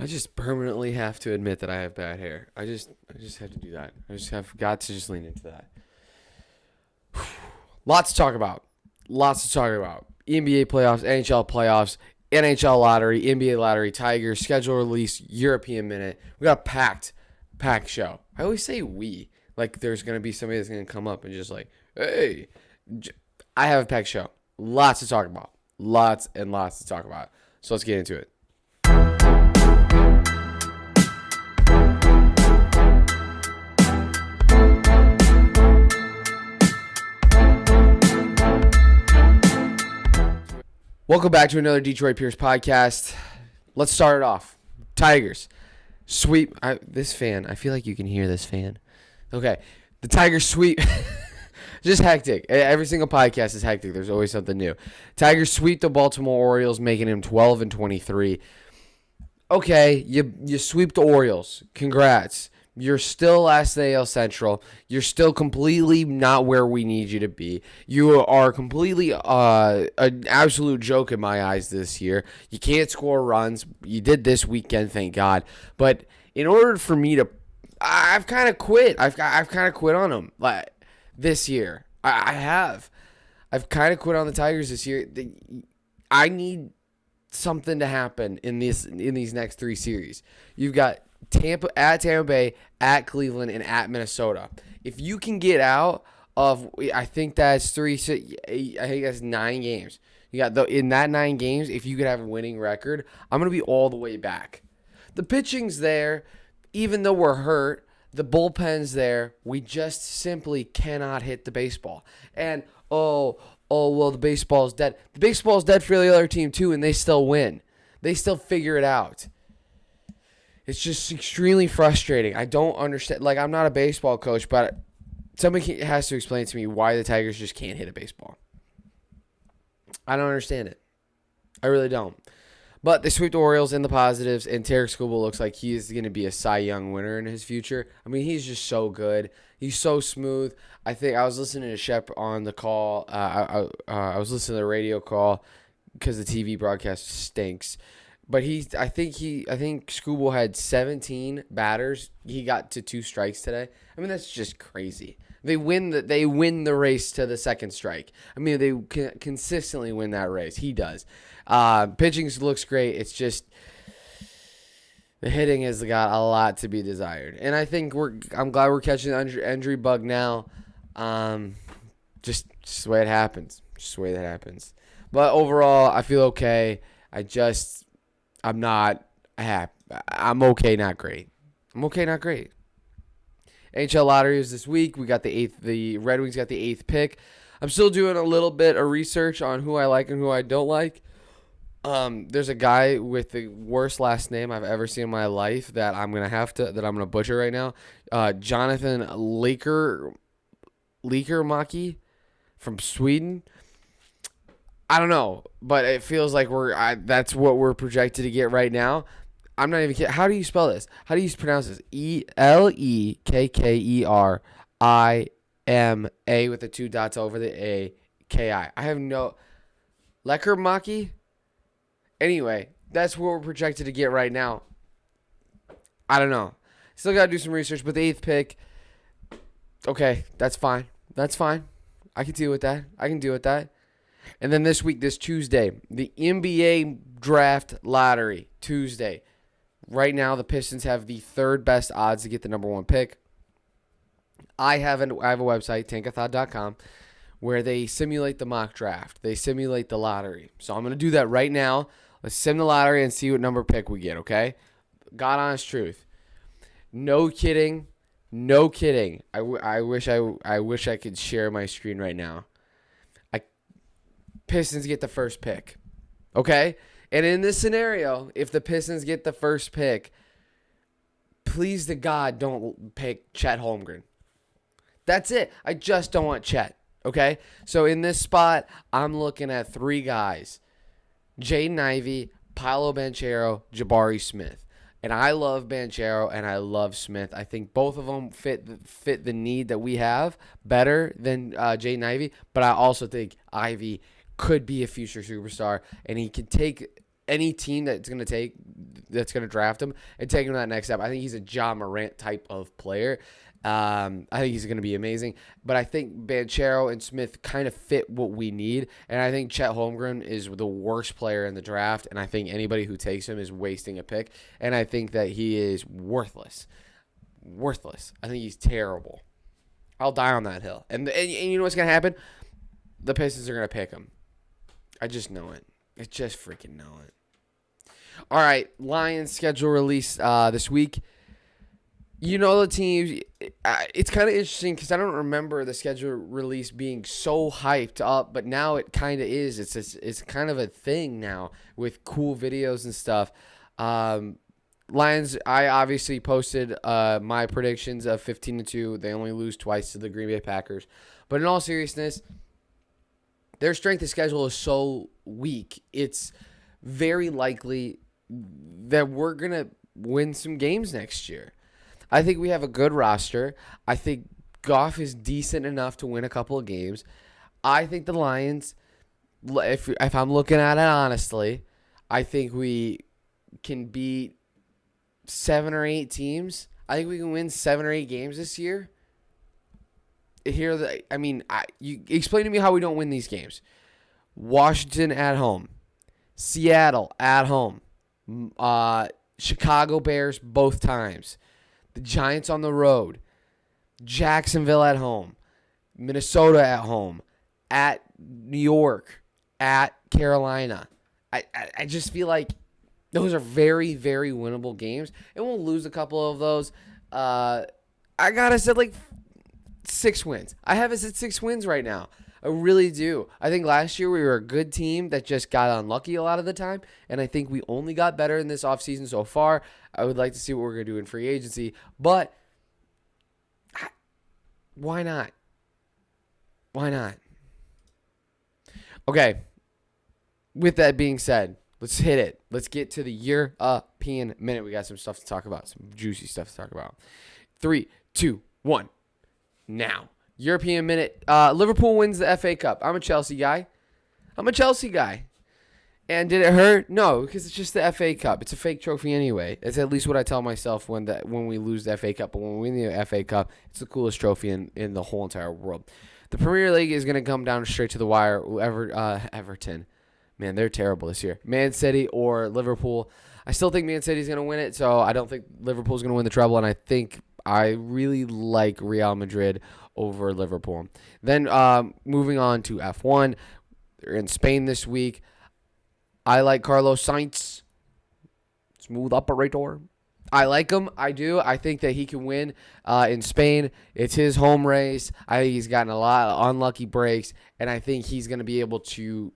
I just permanently have to admit that I have bad hair. I just have to do that. I just have got to just lean into that. Lots to talk about. Lots to talk about. NBA playoffs, NHL playoffs, NHL lottery, NBA lottery, Tigers, schedule release, European minute. We got a packed show. I always say we. Like there's going to be somebody that's going to come up and just like, hey. I have a packed show. Lots to talk about. Lots and lots to talk about. So let's get into it. Welcome back to another Detroit Pierce podcast. Let's start it off. Tigers sweep. This fan, I feel like you can hear this fan. Okay. The Tigers sweep. Just hectic. Every single podcast is hectic. There's always something new. Tigers sweep the Baltimore Orioles, making them 12-23. Okay, you sweep the Orioles. Congrats. You're still last in the AL Central. You're still completely not where we need you to be. You are completely an absolute joke in my eyes this year. You can't score runs. You did this weekend, thank God. But in order for me to, I've kind of quit. I've kind of quit on them this year. I have. I've kind of quit on the Tigers this year. I need something to happen in these next three series. You've got Tampa Bay, at Cleveland, and at Minnesota. If you can get out of, I think that's 9 games. You got in that 9 games. If you could have a winning record, I'm gonna be all the way back. The pitching's there, even though we're hurt. The bullpen's there. We just simply cannot hit the baseball. And well, the baseball's dead. The baseball's dead for the other team too, and they still win. They still figure it out. It's just extremely frustrating. I don't understand. Like, I'm not a baseball coach, but somebody has to explain to me why the Tigers just can't hit a baseball. I don't understand it. I really don't. But they sweep the Orioles in the positives, and Tarek Skubal looks like he is going to be a Cy Young winner in his future. I mean, he's just so good. He's so smooth. I think I was listening to Shep on the call. I was listening to the radio call because the TV broadcast stinks. But I think Skubal had 17 batters. He got to 2 strikes today. I mean, that's just crazy. They win the race to the second strike. I mean, they consistently win that race. He does. Pitching looks great. It's just the hitting has got a lot to be desired. And I think I'm glad we're catching the injury bug now. Just the way it happens. Just the way that happens. But overall, I feel okay. I'm not happy. I'm okay, not great. I'm okay, not great. NHL Lottery is this week. We got the Red Wings got the 8th pick. I'm still doing a little bit of research on who I like and who I don't like. There's a guy with the worst last name I've ever seen in my life that I'm gonna butcher right now. Jonathan Leakermaki from Sweden. I don't know, but it feels like that's what we're projected to get right now. I'm not even kidding. How do you spell this? How do you pronounce this? Lekkerima with the 2 dots over the A, K-I. I have no... Lekkermaki? Anyway, that's what we're projected to get right now. I don't know. Still got to do some research, but the 8th pick, okay, that's fine. That's fine. I can deal with that. And then this week, this Tuesday, the NBA Draft Lottery, Tuesday. Right now, the Pistons have the 3rd best odds to get the number 1 pick. I have a website, tankathon.com, where they simulate the mock draft. They simulate the lottery. So I'm going to do that right now. Let's sim the lottery and see what number pick we get, okay? God honest truth. No kidding. No kidding. I wish I could share my screen right now. Pistons get the 1st pick. Okay? And in this scenario, if the Pistons get the 1st pick, please to God don't pick Chet Holmgren. That's it. I just don't want Chet. Okay? So in this spot, I'm looking at 3 guys. Jaden Ivey, Paolo Banchero, Jabari Smith. And I love Banchero and I love Smith. I think both of them fit the need that we have better than Jaden Ivey. But I also think Ivey could be a future superstar, and he can take any team that's going to draft him and take him to that next step. I think he's a Ja Morant type of player. I think he's going to be amazing. But I think Banchero and Smith kind of fit what we need. And I think Chet Holmgren is the worst player in the draft. And I think anybody who takes him is wasting a pick. And I think that he is worthless. I think he's terrible. I'll die on that hill. And you know what's going to happen? The Pistons are going to pick him. I just know it. I just freaking know it. All right, Lions schedule release this week. You know the teams. It's kind of interesting because I don't remember the schedule release being so hyped up, but now it kind of is. It's kind of a thing now with cool videos and stuff. Lions, I obviously posted my predictions of 15-2. They only lose twice to the Green Bay Packers. But in all seriousness, their strength of schedule is so weak. It's very likely that we're going to win some games next year. I think we have a good roster. I think Goff is decent enough to win a couple of games. I think the Lions, if I'm looking at it honestly, I think we can beat 7 or 8 teams. I think we can win 7 or 8 games this year. You explain to me how we don't win these games. Washington at home. Seattle at home. Chicago Bears both times. The Giants on the road. Jacksonville at home. Minnesota at home. At New York. At Carolina. I just feel like those are very, very winnable games. And we'll lose a couple of those. I got us at 6 wins. I have us at 6 wins right now. I really do. I think last year we were a good team that just got unlucky a lot of the time, and I think we only got better in this offseason so far. I would like to see what we're going to do in free agency, but why not? Why not? Okay, with that being said, let's hit it. Let's get to the European minute. We got some stuff to talk about, some juicy stuff to talk about. 3, 2, 1, now. European minute. Liverpool wins the FA Cup. I'm a Chelsea guy. And did it hurt? No, because it's just the FA Cup. It's a fake trophy anyway. It's at least what I tell myself when we lose the FA Cup. But when we win the FA Cup, it's the coolest trophy in the whole entire world. The Premier League is going to come down straight to the wire. Everton. Man, they're terrible this year. Man City or Liverpool. I still think Man City's going to win it, so I don't think Liverpool's going to win the treble, and I really like Real Madrid over Liverpool. Then moving on to F1. They're in Spain this week. I like Carlos Sainz. Smooth operator. I like him. I do. I think that he can win in Spain. It's his home race. I think he's gotten a lot of unlucky breaks, and I think he's going to be able to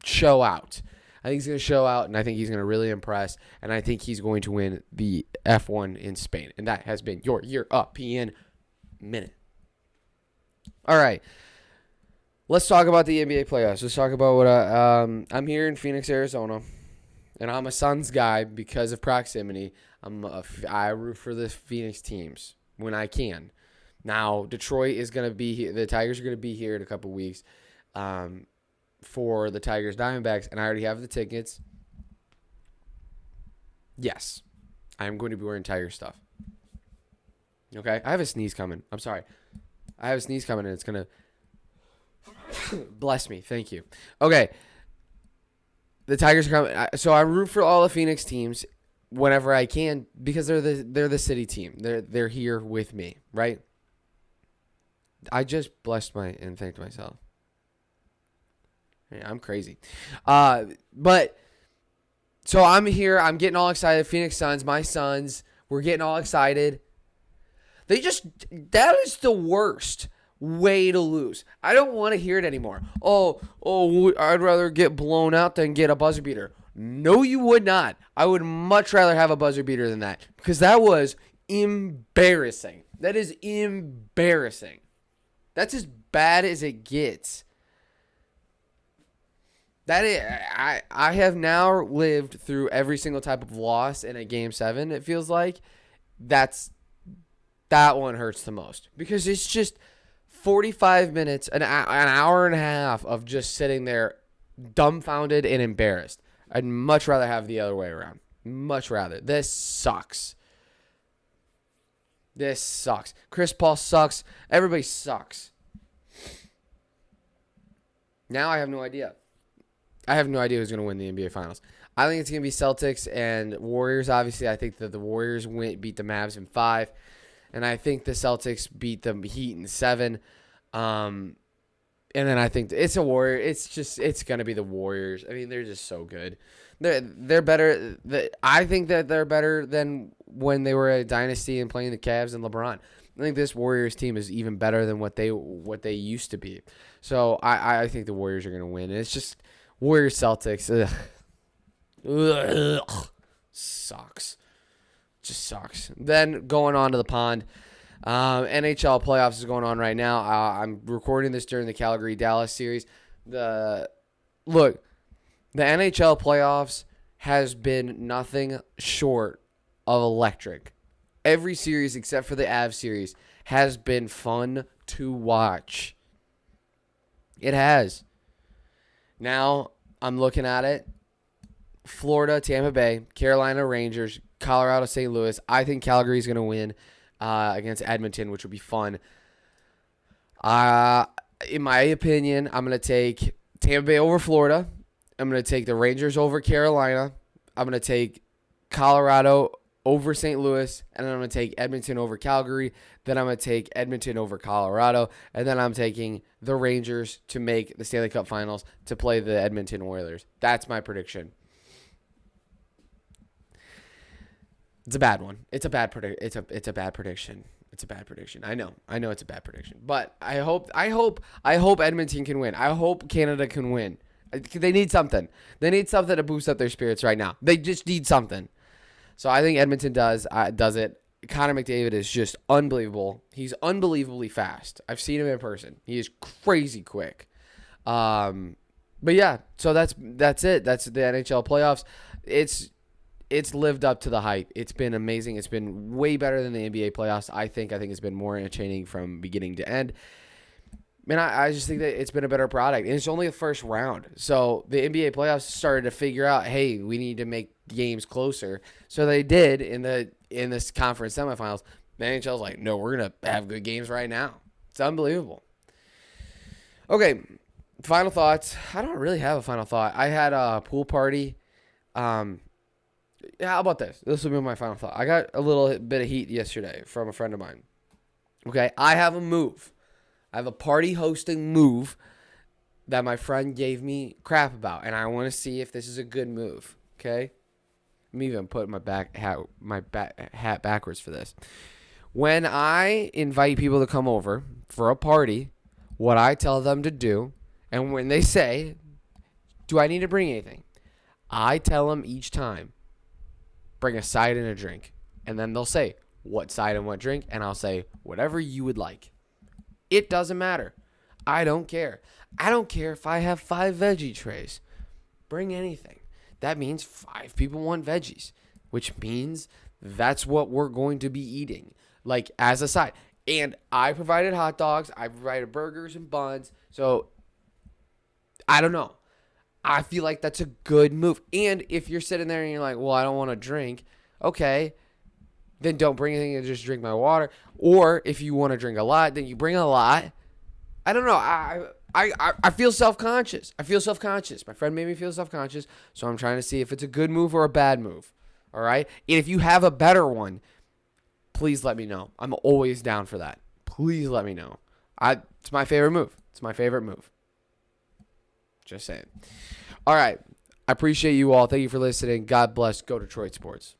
show out. I think he's going to show out, and I think he's going to really impress, and I think he's going to win the F1 in Spain. And that has been your European minute. All right. Let's talk about the NBA playoffs. Let's talk about what I'm here in Phoenix, Arizona, and I'm a Suns guy because of proximity. I root for the Phoenix teams when I can. Now, Detroit is going to be here. The Tigers are going to be here in a couple weeks for the Tigers Diamondbacks, and I already have the tickets. Yes, I am going to be wearing Tiger stuff. Okay? I have a sneeze coming. I'm sorry. I have a sneeze coming, and it's going to bless me. Thank you. Okay. The Tigers are coming. So I root for all the Phoenix teams whenever I can because they're the city team. They're here with me, right? I just blessed and thanked myself. Yeah, I'm crazy. But so I'm here. I'm getting all excited. Phoenix Suns, my Suns. We're getting all excited. That is the worst way to lose. I don't want to hear it anymore. I'd rather get blown out than get a buzzer beater. No, you would not. I would much rather have a buzzer beater than that because that was embarrassing. That is embarrassing. That's as bad as it gets. I have now lived through every single type of loss in a Game 7, it feels like. That one hurts the most because it's just 45 minutes, an hour and a half of just sitting there dumbfounded and embarrassed. I'd much rather have the other way around. Much rather. This sucks. This sucks. Chris Paul sucks. Everybody sucks. Now I have no idea. I have no idea who's going to win the NBA Finals. I think it's going to be Celtics and Warriors. Obviously, I think that the Warriors beat the Mavs in 5. And I think the Celtics beat the Heat in 7. And then I think it's a Warrior. It's going to be the Warriors. I mean, they're just so good. They're better. I think that they're better than when they were a dynasty and playing the Cavs and LeBron. I think this Warriors team is even better than what they used to be. So I think the Warriors are going to win. And it's just Warriors Celtics. Ugh. Sucks. Just sucks. Then going on to the pond. NHL playoffs is going on right now. I'm recording this during the Calgary-Dallas series. The NHL playoffs has been nothing short of electric. Every series except for the Avs series has been fun to watch. It has. Now I'm looking at it. Florida, Tampa Bay, Carolina, Rangers, Colorado, St. Louis. I think Calgary is going to win against Edmonton, which would be fun. In my opinion, I'm going to take Tampa Bay over Florida. I'm going to take the Rangers over Carolina. I'm going to take Colorado over St. Louis. And then I'm going to take Edmonton over Calgary. Then I'm going to take Edmonton over Colorado. And then I'm taking the Rangers to make the Stanley Cup Finals to play the Edmonton Oilers. That's my prediction. It's a bad one. It's a bad prediction. It's a bad prediction. It's a bad prediction. I know it's a bad prediction. But I hope Edmonton can win. I hope Canada can win. They need something. They need something to boost up their spirits right now. They just need something. So I think Edmonton does it. Connor McDavid is just unbelievable. He's unbelievably fast. I've seen him in person. He is crazy quick. But yeah, so that's it. That's the NHL playoffs. It's lived up to the hype. It's been amazing. It's been way better than the NBA playoffs. I think it's been more entertaining from beginning to end. Man, I just think that it's been a better product. And it's only the first round. So the NBA playoffs started to figure out, hey, we need to make games closer. So they did in this conference semifinals. The NHL's like, no, we're going to have good games right now. It's unbelievable. Okay, final thoughts. I don't really have a final thought. I had a pool party. Yeah, how about this? This will be my final thought. I got a little bit of heat yesterday from a friend of mine. Okay, I have a move. I have a party hosting move that my friend gave me crap about, and I want to see if this is a good move. Okay, I'm even putting my hat backwards for this. When I invite people to come over for a party, what I tell them to do, and when they say, "Do I need to bring anything?" I tell them each time, bring a side and a drink, and then they'll say what side and what drink, and I'll say whatever you would like. It doesn't matter. I don't care. I don't care if I have 5 veggie trays. Bring anything. That means 5 people want veggies, which means that's what we're going to be eating, like as a side. And I provided hot dogs. I provided burgers and buns. So I don't know. I feel like that's a good move. And if you're sitting there and you're like, well, I don't want to drink, okay, then don't bring anything and just drink my water. Or if you want to drink a lot, then you bring a lot. I don't know. I feel self-conscious. My friend made me feel self-conscious, so I'm trying to see if it's a good move or a bad move. All right? And if you have a better one, please let me know. I'm always down for that. Please let me know. It's my favorite move. Just saying. All right. I appreciate you all. Thank you for listening. God bless. Go Detroit Sports.